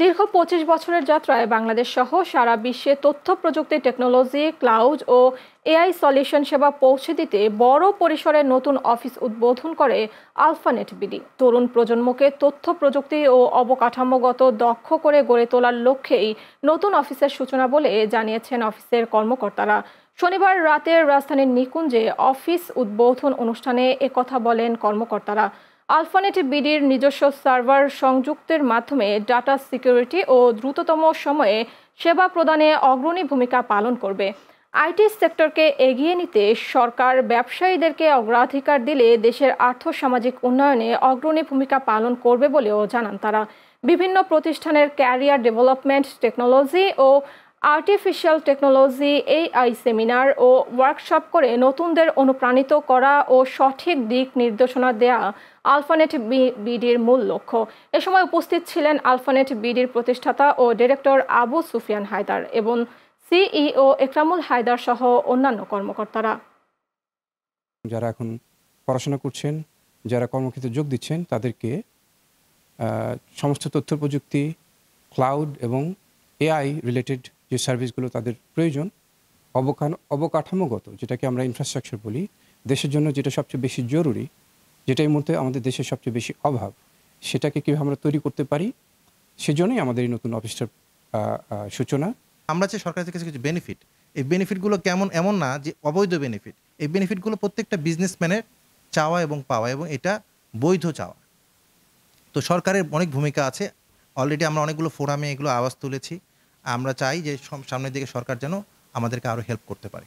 দীর্ঘ ২৫ বছরের যাত্রায় বাংলাদেশ সহ সারা বিশ্বে তথ্য প্রযুক্তি, টেকনোলজি, ক্লাউড ও এআই সলিউশন সেবা পৌঁছে দিতে বড় পরিসরে নতুন অফিস উদ্বোধন করে আলফানেট বিডি। তরুণ প্রজন্মকে তথ্য প্রযুক্তি ও অবকাঠামোগত দক্ষ করে গড়ে তোলার লক্ষ্যেই নতুন অফিসের সূচনা বলে জানিয়েছেন অফিসের কর্মকর্তারা। শনিবার রাতে রাজধানীর নিকুঞ্জে অফিস উদ্বোধন অনুষ্ঠানে একথা বলেন কর্মকর্তারা। আলফানেট বিডির নিজস্ব সার্ভার সংযুক্তের মাধ্যমে ডাটা সিকিউরিটি ও দ্রুততম সময়ে সেবা প্রদানে অগ্রণী ভূমিকা পালন করবে। আইটি সেক্টরকে এগিয়ে নিতে সরকার ব্যবসায়ীদেরকে অগ্রাধিকার দিলে দেশের আর্থসামাজিক উন্নয়নে অগ্রণী ভূমিকা পালন করবে বলেও জানান তারা। বিভিন্ন প্রতিষ্ঠানের ক্যারিয়ার ডেভেলপমেন্ট, টেকনোলজি ও আর্টিফিশিয়াল টেকনোলজি এআই সেমিনার ও ওয়ার্কশপ করে নতুনদের অনুপ্রাণিত করা ও সঠিক দিক নির্দেশনা দেয়া আলফানেট বিডির মূল লক্ষ্য। এ সময় উপস্থিত ছিলেন আলফানেট বিডির প্রতিষ্ঠাতা ও ডিরেক্টর আবু সুফিয়ান হায়দার এবং সিইও একরামুল হায়দার সহ অন্যান্য কর্মকর্তারা। যারা এখন পড়াশোনা করছেন, যারা কর্মক্ষেত্রে যোগ দিচ্ছেন, তাদেরকে সমস্ত তথ্য প্রযুক্তি, ক্লাউড এবং এআই রিলেটেড যে সার্ভিসগুলো তাদের প্রয়োজন, অবকাঠামোগত, যেটাকে আমরা ইনফ্রাস্ট্রাকচার বলি, দেশের জন্য যেটা সবচেয়ে বেশি জরুরি, যেটা এই মুহূর্তে আমাদের দেশের সবচেয়ে বেশি অভাব, সেটাকে কীভাবে আমরা তৈরি করতে পারি, সেজন্যই আমাদের এই নতুন অফিসটার সূচনা। আমরা যে সরকার থেকে কিছু বেনিফিট, এই বেনিফিটগুলো এমন না যে অবৈধ বেনিফিট। এই বেনিফিটগুলো প্রত্যেকটা বিজনেসম্যানের চাওয়া এবং পাওয়া, এবং এটা বৈধ চাওয়া। তো সরকারের অনেক ভূমিকা আছে। অলরেডি আমরা অনেকগুলো ফোরামে এগুলো আওয়াজ তুলেছি। আমরা চাই যে সামনের দিকে সরকার যেন আমাদেরকে আরও হেল্প করতে পারে।